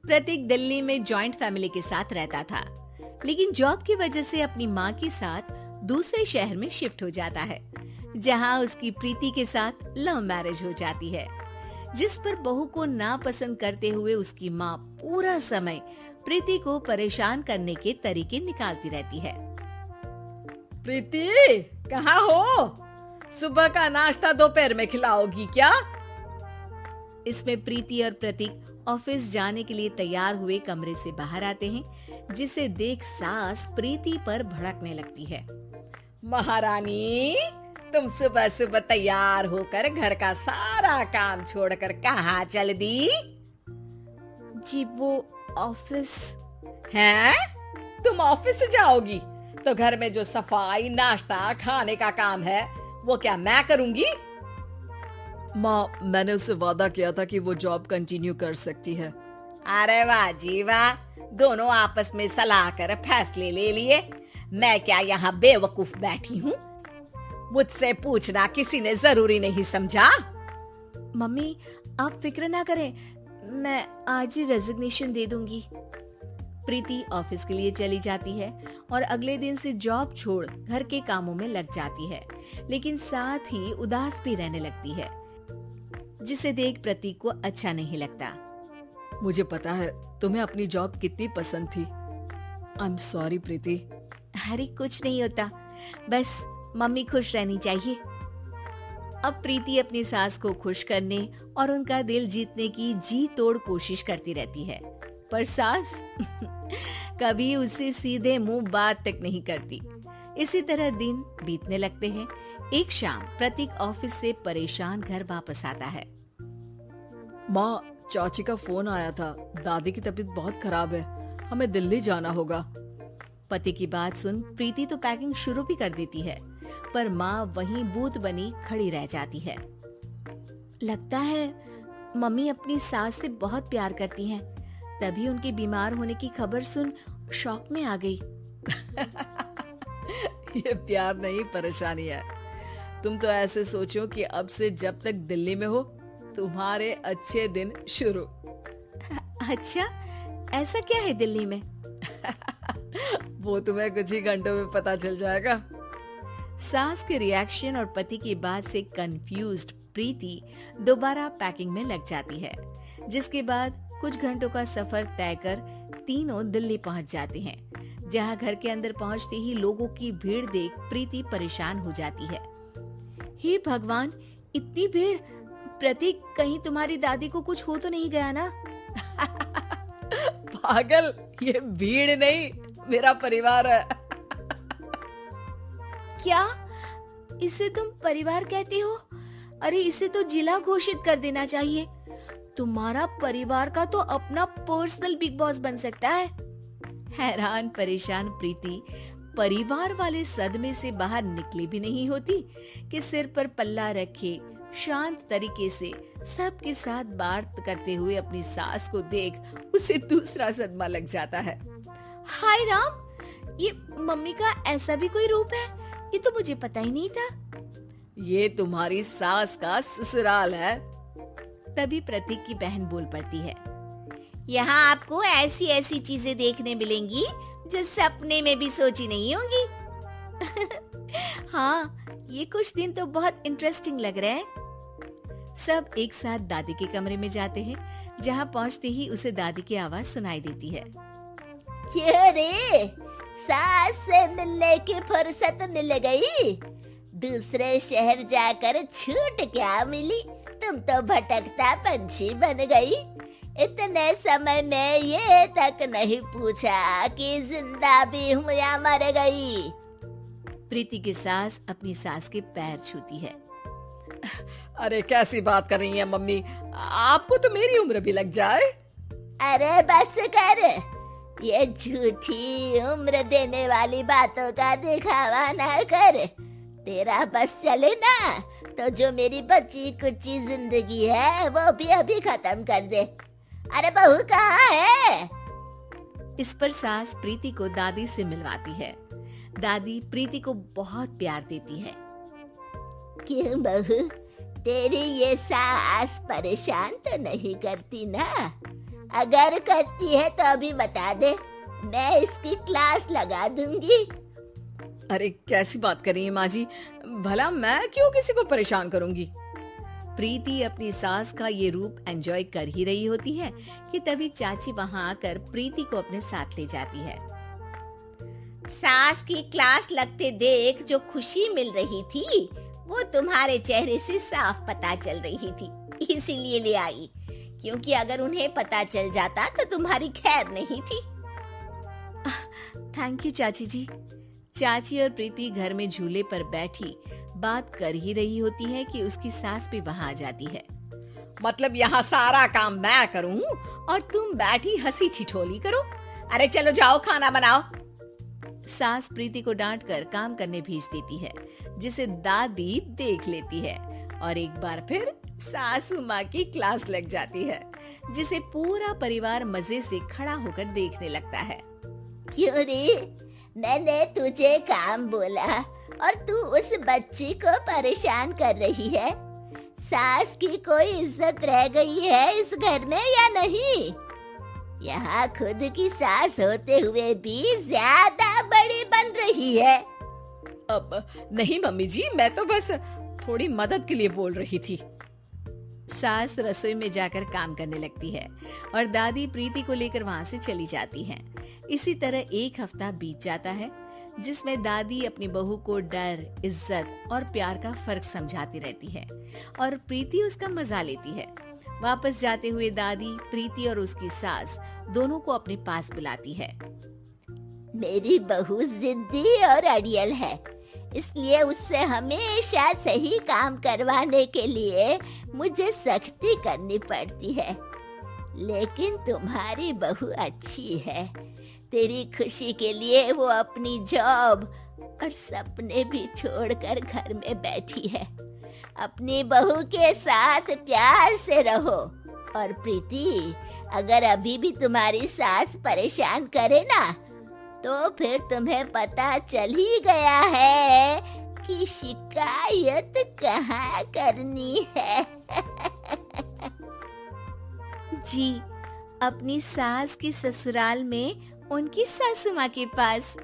प्रतीक दिल्ली में joint family के साथ रहता था, लेकिन जॉब की वजह से अपनी माँ के साथ दूसरे शहर में शिफ्ट हो जाता है, जहाँ उसकी प्रीति के साथ लव मैरिज हो जाती है, जिस पर बहू को नापसंद करते हुए उसकी माँ पूरा समय प्रीति को परेशान करने के तरीके निकालती रहती है। प्रीति, कहाँ हो? सुबह का नाश्ता दोपहर में खिलाओगी क्या? इसमें प्रीति और प्रतीक ऑफिस जाने के लिए तैयार हुए कमरे से बाहर आते हैं, जिसे देख सास प्रीति पर भड़कने लगती है। महारानी, तुम सुबह सुबह तैयार होकर घर का सारा काम छोड़कर कहाँ चल दी? जी वो ऑफिस। हैं? तुम ऑफिस जाओगी तो घर में जो सफाई, नाश्ता, खाने का काम है वो क्या मैं करूंगी? माँ, मैंने उससे वादा किया था कि वो जॉब कंटिन्यू कर सकती है। अरे वाह जी वाह, दोनों आपस में सलाह कर फैसले ले लिए। मैं क्या यहाँ बेवकूफ बैठी हूँ? मुझसे पूछना किसी ने जरूरी नहीं समझा? मम्मी, आप फिक्र ना करें, मैं आज ही रेजिग्नेशन दे दूंगी। प्रीति ऑफिस के लिए चली जाती है और अगले दिन से जॉब छोड़ घर के कामों में लग जाती है, लेकिन साथ ही उदास भी रहने लगती है, जिसे देख प्रतीक को अच्छा नहीं लगता। मुझे पता है तुम्हें अपनी जॉब कितनी पसंद थी। आई एम सॉरी प्रीति। अरे कुछ नहीं होता, बस मम्मी खुश रहनी चाहिए। अब प्रीति अपनी सास को खुश करने और उनका दिल जीतने की जी तोड़ कोशिश करती रहती है, पर सास कभी उससे सीधे मुंह बात तक नहीं करती। इसी तरह दिन बीतने लगते हैं। एक शाम प्रतीक ऑफिस से परेशान घर वापस आता है। माँ, चाची का फोन आया था। दादी की तबीयत बहुत खराब है, हमें दिल्ली जाना होगा। पति की बात सुन प्रीति तो पैकिंग शुरू भी कर देती है, पर माँ वहीं भूत बनी खड़ी रह जाती है। लगता है मम्मी अपनी सास से बहुत प्यार करती हैं, तभी उनके बीमार होने की खबर सुन शॉक में आ गई। ये प्यार नहीं, परेशानी है। तुम तो ऐसे सोचो कि अब से जब तक दिल्ली में हो तुम्हारे अच्छे दिन शुरू। अच्छा, ऐसा क्या है दिल्ली में? वो तुम्हें कुछ ही घंटों में पता चल जाएगा। सास के रिएक्शन और पति की बात से कंफ्यूज्ड प्रीति दोबारा पैकिंग में लग जाती है, जिसके बाद कुछ घंटों का सफर तय कर तीनों दिल्ली पहुंच जाते हैं, जहां घर के अंदर पहुंचते ही लोगों की भीड़ देख प्रीति परेशान हो जाती है। हे भगवान, इतनी भीड़! प्रतीक, कहीं तुम्हारी दादी को कुछ हो तो नहीं गया ना? पागल, ये भीड़ नहीं, मेरा परिवार है। क्या? इसे तुम परिवार कहते हो? अरे इसे तो जिला घोषित कर देना चाहिए। तुम्हारा परिवार का तो अपना पर्सनल बिग बॉस बन सकता है। हैरान परेशान प्रीति परिवार वाले सदमे से बाहर निकली भी नहीं होती कि सिर पर पल्ला रखे शांत तरीके से सबके साथ बात करते हुए अपनी सास को देख उसे दूसरा सदमा लग जाता है। हाय राम, ये मम्मी का ऐसा भी कोई रूप है? ये तो मुझे पता ही नहीं था। ये तुम्हारी सास का ससुराल है। तभी प्रतीक की बहन बोल पड़ती है, यहाँ आपको ऐसी ऐसी चीजें देखने मिलेंगी जो सपने में भी सोची नहीं होंगी। हाँ, ये कुछ दिन तो बहुत इंटरेस्टिंग लग रहा है। सब एक साथ दादी के कमरे में जाते हैं, जहाँ पहुँचते ही उसे दादी की आवाज सुनाई देती है। क्यों रे, सास से मिलने की फुर्सत मिल गई? दूसरे शहर जाकर छूट क्या मिली? तुम तो भटकता पंछी बन गई। इतने समय में ये तक नहीं पूछा कि जिंदा भी हूँ या मर गई। प्रीति की सास अपनी सास के पैर छूती है। अरे कैसी बात कर रही है मम्मी, आपको तो मेरी उम्र भी लग जाए। अरे बस कर, ये झूठी उम्र देने वाली बातों का दिखावा ना कर। तेरा बस चले ना तो जो मेरी बची कुची जिंदगी है वो भी अभी खत्म कर दे। अरे बहू कहाँ है? इस पर सास प्रीति को दादी से मिलवाती है। दादी प्रीति को बहुत प्यार देती है। क्यों बहू, तेरी ये सास परेशान तो नहीं करती ना? अगर करती है तो अभी बता दे, मैं इसकी क्लास लगा दूंगी। अरे कैसी बात कर रही है माँ जी, भला मैं क्यों किसी को परेशान करूंगी। प्रीति अपनी सास का ये रूप एंजॉय कर ही रही होती है कि तभी चाची वहां आकर प्रीति को अपने साथ ले जाती है। सास की क्लास लगते देख जो खुशी मिल रही थी वो तुम्हारे चेहरे से साफ पता चल रही थी, इसीलिए ले आई, क्योंकि अगर उन्हें पता चल जाता तो तुम्हारी खैर नहीं थी। थैंक यू चाची जी। चाची और प्रीति घर में झूले पर बैठी बात कर ही रही होती है कि उसकी सास भी वहां आ जाती है। मतलब यहाँ सारा काम मैं करूँ और तुम बैठी हंसी ठिठोली करो? अरे चलो जाओ खाना बनाओ। सास प्रीति को डांट कर काम करने भेज देती है, जिसे दादी देख लेती है और एक बार फिर सासू माँ की क्लास लग जाती है, जिसे पूरा परिवार मजे से खड़ा होकर देखने लगता है। क्यों रे, मैंने तुझे काम बोला और तू उस बच्ची को परेशान कर रही है? सास की कोई इज्जत रह गई है इस घर में या नहीं? यहाँ खुद की सास होते हुए भी ज्यादा बड़ी बन रही है। अब नहीं मम्मी जी, मैं तो बस थोड़ी मदद के लिए बोल रही थी। सास रसोई में जाकर काम करने लगती है और दादी प्रीति को लेकर वहां से चली जाती हैं। इसी तरह एक हफ्ता बीत जाता है, जिसमें दादी अपनी बहू को डर, इज्जत और प्यार का फर्क समझाती रहती है और प्रीति उसका मजा लेती है। वापस जाते हुए दादी प्रीति और उसकी सास दोनों को अपने पास बुलाती है। मेरी बहू जिद्दी और अड़ियल है, इसलिए उससे हमेशा सही काम करवाने के लिए मुझे सख्ती करनी पड़ती है। लेकिन तुम्हारी बहू अच्छी है, तेरी खुशी के लिए वो अपनी जॉब और सपने भी छोड़कर घर में बैठी है। अपनी बहू के साथ प्यार से रहो। और प्रीति, अगर अभी भी तुम्हारी सास परेशान करे ना, तो फिर तुम्हें पता चल ही गया है कि शिकायत कहाँ करनी है। जी, अपनी सास की ससुराल में उनकी सासू माँ के पास।